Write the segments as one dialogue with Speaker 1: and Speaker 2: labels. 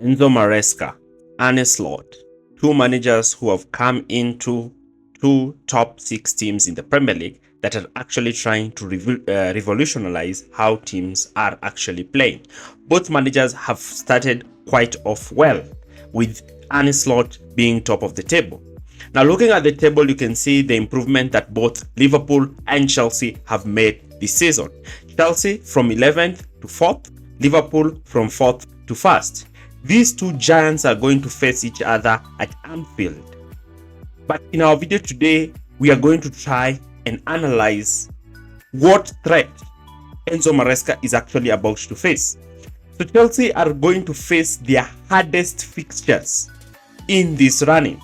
Speaker 1: Enzo Maresca, Arne Slot, two managers who have come into two top 6 teams in the Premier League that are actually trying to revolutionize how teams are actually playing. Both managers have started quite off well, with Arne Slot being top of the table. Now, looking at the table, you can see the improvement that both Liverpool and Chelsea have made this season. Chelsea from 11th to 4th, Liverpool from 4th to 1st. These two giants are going to face each other at Anfield. But in our video today, we are going to try and analyze what threat Enzo Maresca is actually about to face. So Chelsea are going to face their hardest fixtures in this running.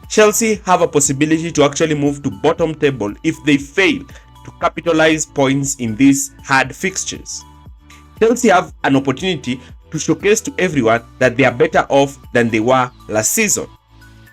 Speaker 1: Chelsea have a possibility to actually move to bottom table if they fail to capitalize points in these hard fixtures. Chelsea have an opportunity to showcase to everyone that they are better off than they were last season.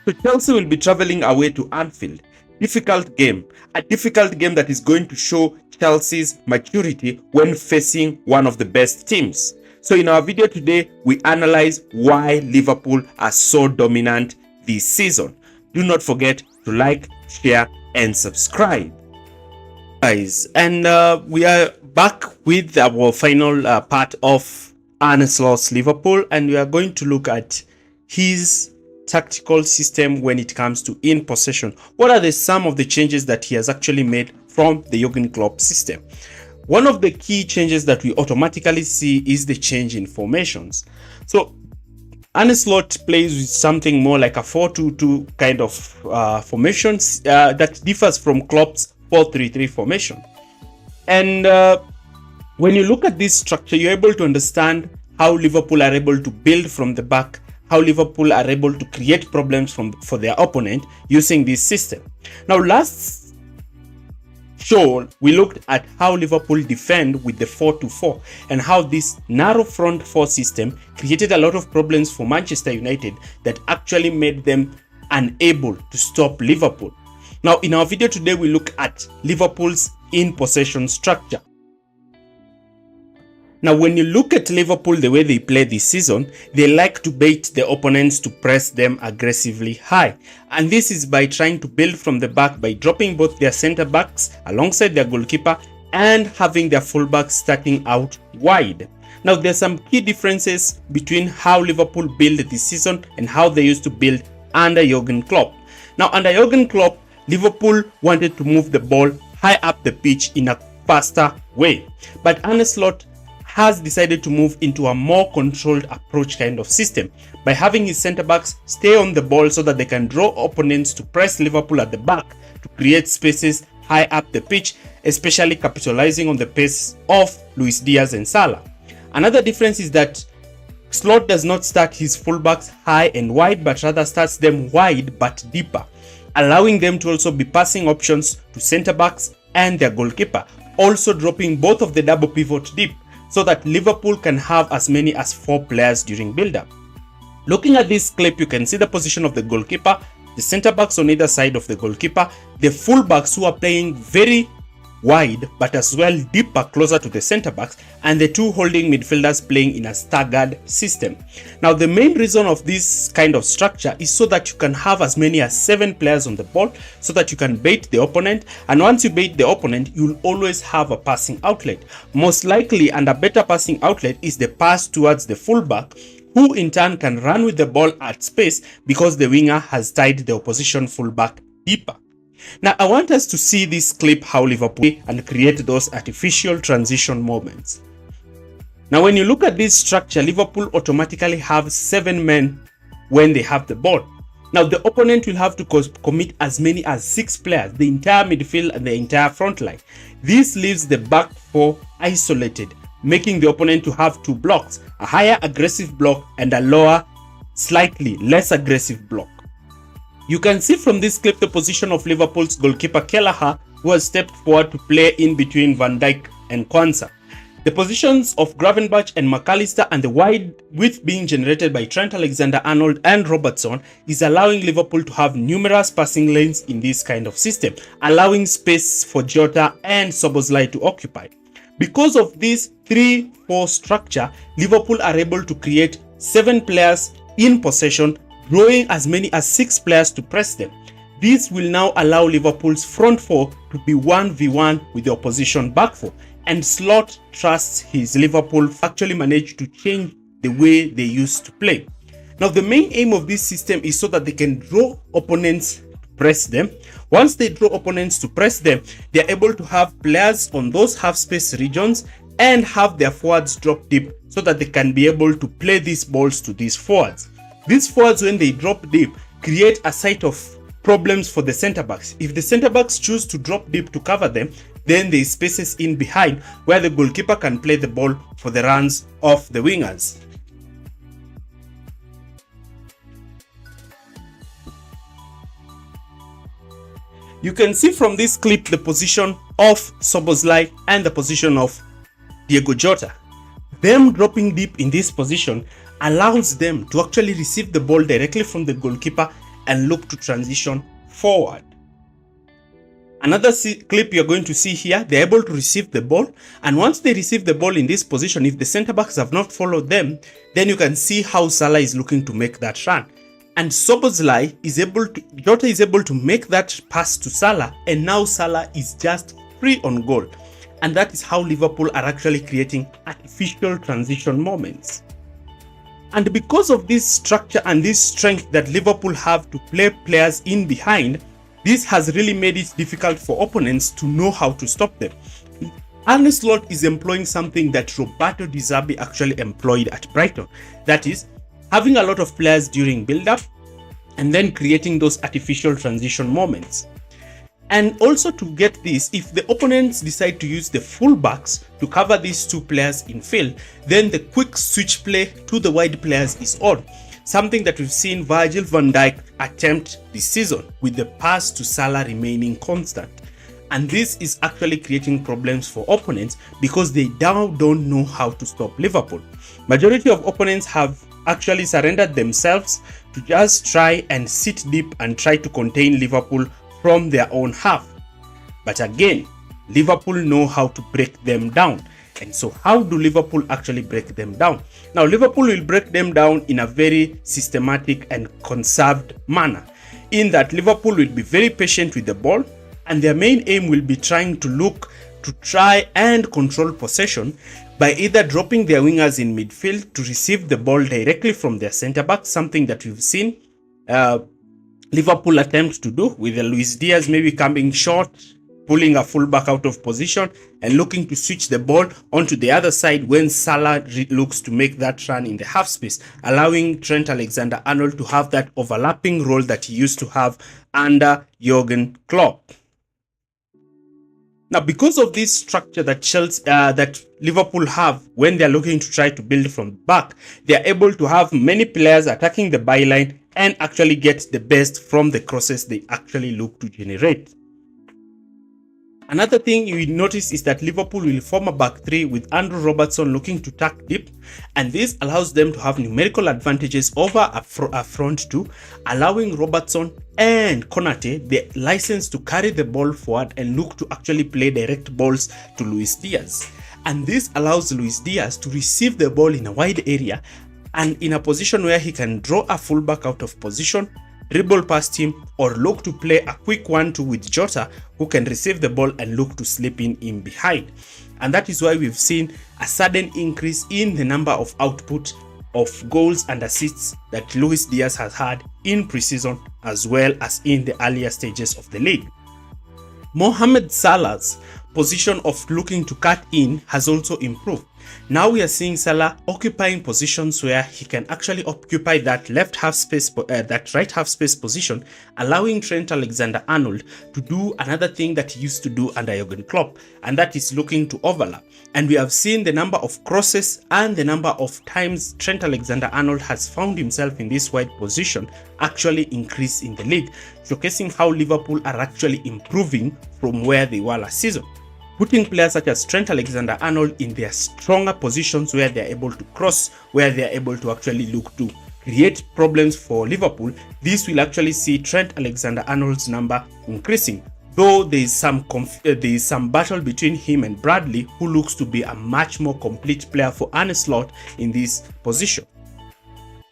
Speaker 1: So Chelsea will be traveling away to Anfield. A difficult game that is going to show Chelsea's maturity when facing one of the best teams. So in our video today, we analyze why Liverpool are so dominant this season. Do not forget to like, share, and subscribe. Guys, and we are back with our final part of Arne Slot Liverpool, and we are going to look at his tactical system when it comes to in possession. What are some of the changes that he has actually made from the Jurgen Klopp system? One of the key changes that we automatically see is the change in formations. So Arne Slot plays with something more like a 4-2-2 kind of formations that differs from Klopp's 4-3-3 formation. And when you look at this structure, you're able to understand how Liverpool are able to build from the back, how Liverpool are able to create problems for their opponent using this system. Now, last show, we looked at how Liverpool defend with the 4-2-4 and how this narrow front 4 system created a lot of problems for Manchester United that actually made them unable to stop Liverpool. Now, in our video today, we look at Liverpool's in possession structure. Now, when you look at Liverpool, the way they play this season, they like to bait the opponents to press them aggressively high. And this is by trying to build from the back by dropping both their center backs alongside their goalkeeper and having their fullbacks starting out wide. Now, there's some key differences between how Liverpool build this season and how they used to build under Jurgen Klopp. Now, under Jurgen Klopp, Liverpool wanted to move the ball high up the pitch in a faster way. But Arne Slot has decided to move into a more controlled approach kind of system by having his center backs stay on the ball so that they can draw opponents to press Liverpool at the back to create spaces high up the pitch, especially capitalizing on the pace of Luis Diaz and Salah. Another difference is that Slot does not start his fullbacks high and wide, but rather starts them wide but deeper, allowing them to also be passing options to center backs and their goalkeeper, also dropping both of the double pivot deep, so that Liverpool can have as many as 4 players during build-up. Looking at this clip, you can see the position of the goalkeeper, the centre-backs on either side of the goalkeeper, the full-backs who are playing very wide but as well deeper closer to the centre-backs, and the two holding midfielders playing in a staggered system. Now, the main reason of this kind of structure is so that you can have as many as 7 players on the ball so that you can bait the opponent, and once you bait the opponent, you'll always have a passing outlet. Most likely, and a better passing outlet is the pass towards the fullback, who in turn can run with the ball at space because the winger has tied the opposition fullback deeper. Now, I want us to see this clip how Liverpool and create those artificial transition moments. Now, when you look at this structure, Liverpool automatically have 7 men when they have the ball. Now, the opponent will have to commit as many as 6 players, the entire midfield and the entire front line. This leaves the back 4 isolated, making the opponent to have 2 blocks, a higher aggressive block and a lower, slightly less aggressive block. You can see from this clip the position of Liverpool's goalkeeper Kelleher, who has stepped forward to play in between Van Dijk and Kwanzaa. The positions of Gravenberch and McAllister and the wide width being generated by Trent Alexander-Arnold and Robertson is allowing Liverpool to have numerous passing lanes in this kind of system, allowing space for Jota and Szoboszlai to occupy. Because of this 3-4 structure, Liverpool are able to create 7 players in possession, drawing as many as 6 players to press them. This will now allow Liverpool's front four to be 1v1 with the opposition back four, and Slot trusts his Liverpool actually managed to change the way they used to play. Now, the main aim of this system is so that they can draw opponents to press them. Once they draw opponents to press them, they are able to have players on those half-space regions and have their forwards drop deep so that they can be able to play these balls to these forwards. These forwards, when they drop deep, create a sight of problems for the center backs. If the center backs choose to drop deep to cover them, then there is spaces in behind where the goalkeeper can play the ball for the runs of the wingers. You can see from this clip the position of Szoboszlai and the position of Diogo Jota. Them dropping deep in this position allows them to actually receive the ball directly from the goalkeeper and look to transition forward. Another clip you're going to see here, they're able to receive the ball, and once they receive the ball in this position, if the center backs have not followed them, then you can see how Salah is looking to make that run. And Szoboszlai Jota is able to make that pass to Salah, and now Salah is just free on goal. And that is how Liverpool are actually creating artificial transition moments. And because of this structure and this strength that Liverpool have to play players in behind, this has really made it difficult for opponents to know how to stop them. Arne Slot is employing something that Roberto Di Zerbi actually employed at Brighton. That is, having a lot of players during build-up and then creating those artificial transition moments. And also to get this, if the opponents decide to use the fullbacks to cover these two players in field, then the quick switch play to the wide players is on. Something that we've seen Virgil van Dijk attempt this season, with the pass to Salah remaining constant. And this is actually creating problems for opponents because they now don't know how to stop Liverpool. Majority of opponents have actually surrendered themselves to just try and sit deep and try to contain Liverpool from their own half. But again, Liverpool know how to break them down. And so how do Liverpool actually break them down? Now, Liverpool will break them down in a very systematic and conserved manner, in that Liverpool will be very patient with the ball, and their main aim will be trying to look to try and control possession by either dropping their wingers in midfield to receive the ball directly from their centre back, something that we've seen Liverpool attempt to do, with Luis Diaz maybe coming short, pulling a fullback out of position and looking to switch the ball onto the other side when Salah looks to make that run in the half space, allowing Trent Alexander-Arnold to have that overlapping role that he used to have under Jurgen Klopp. Now, because of this structure that Liverpool have when they're looking to try to build from the back, they're able to have many players attacking the byline and actually get the best from the crosses they actually look to generate. Another thing you will notice is that Liverpool will form a back three with Andrew Robertson looking to tack deep, and this allows them to have numerical advantages over a front two, allowing Robertson and Konate the license to carry the ball forward and look to actually play direct balls to Luis Diaz. And this allows Luis Diaz to receive the ball in a wide area and in a position where he can draw a fullback out of position, dribble past him, or look to play a quick 1-2 with Jota, who can receive the ball and look to slip in behind. And that is why we've seen a sudden increase in the number of output of goals and assists that Luis Diaz has had in pre-season as well as in the earlier stages of the league. Mohamed Salah's position of looking to cut in has also improved. Now we are seeing Salah occupying positions where he can actually occupy that right half space position, allowing Trent Alexander-Arnold to do another thing that he used to do under Jurgen Klopp, and that is looking to overlap. And we have seen the number of crosses and the number of times Trent Alexander-Arnold has found himself in this wide position actually increase in the league, showcasing how Liverpool are actually improving from where they were last season. Putting players such as Trent Alexander-Arnold in their stronger positions where they are able to cross, where they are able to actually look to create problems for Liverpool, this will actually see Trent Alexander-Arnold's number increasing, though there is some battle between him and Bradley, who looks to be a much more complete player for Arne Slot in this position.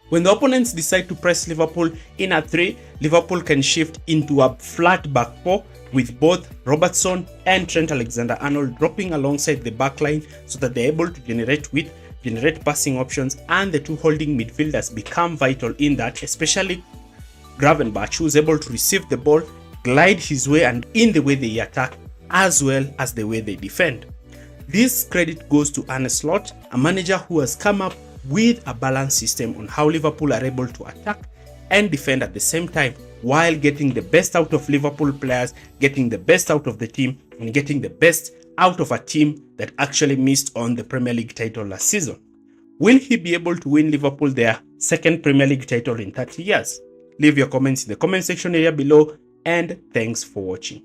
Speaker 1: When the opponents decide to press Liverpool in a 3, Liverpool can shift into a flat back 4 with both Robertson and Trent Alexander-Arnold dropping alongside the back line so that they're able to generate passing options, and the two holding midfielders become vital in that, especially Gravenberch, who is able to receive the ball, glide his way and in the way they attack as well as the way they defend. This credit goes to Arne Slot, a manager who has come up with a balanced system on how Liverpool are able to attack and defend at the same time, while getting the best out of Liverpool players, getting the best out of the team, and getting the best out of a team that actually missed on the Premier League title last season. Will he be able to win Liverpool their second Premier League title in 30 years? Leave your comments in the comment section area below, and thanks for watching.